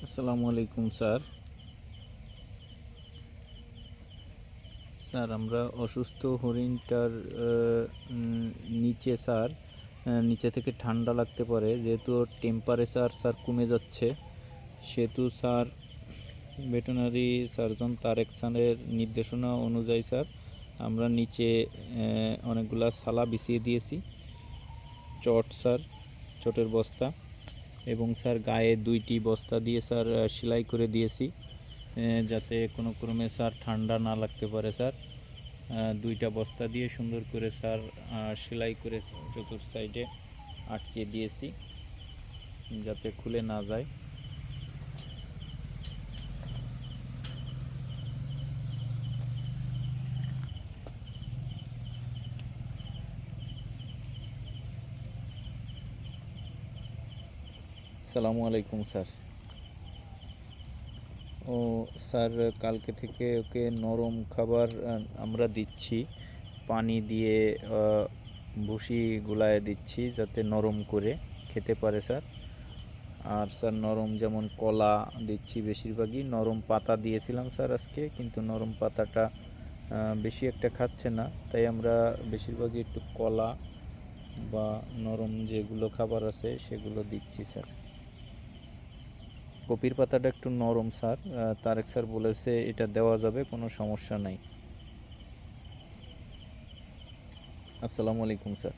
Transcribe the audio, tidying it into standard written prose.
আসসালামু আলাইকুম sir. Sir আমরা অসুস্থ হরিণটার নিচে স্যার নিচে থেকে ঠান্ডা লাগতে পারে, যেহেতু টেম্পারেচার স্যার কমে যাচ্ছে, সেহেতু স্যার ভেটেরিনারি সার্জন তারেক স্যারের নির্দেশনা অনুযায়ী স্যার আমরা নিচে অনেকগুলা সালা বিছিয়ে দিয়েছি, চট স্যার, চটের বস্তা, এবং স্যার গায়ে 2টি বস্তা দিয়ে স্যার সেলাই করে দিয়েছি, যাতে কোনো ক্রমে স্যার ঠান্ডা না লাগতে পারে স্যার। 2টা বস্তা দিয়ে সুন্দর করে স্যার সেলাই করে চতুর সাইডে আটকে দিয়েছি, যাতে খুলে না যায়। আসসালামু আলাইকুম স্যার। ও স্যার, কালকে থেকে ওকে নরম খাবার আমরা দিচ্ছি, পানি দিয়ে ভুসি গুলায় দিচ্ছি যাতে নরম করে খেতে পারে স্যার। আর স্যার নরম যেমন কলা দিচ্ছি, বেশিরভাগই নরম পাতা দিয়েছিলাম স্যার আজকে, কিন্তু নরম পাতাটা বেশি একটা খাচ্ছে না, তাই আমরা বেশিরভাগই একটু কলা বা নরম যেগুলো খাবার আছে সেগুলো দিচ্ছি স্যার। কপির পাতাটা একটু নরম স্যার, তারেক স্যার বলেছে এটা দেওয়া যাবে, কোনো সমস্যা নাই। আসসালামু আলাইকুম স্যার।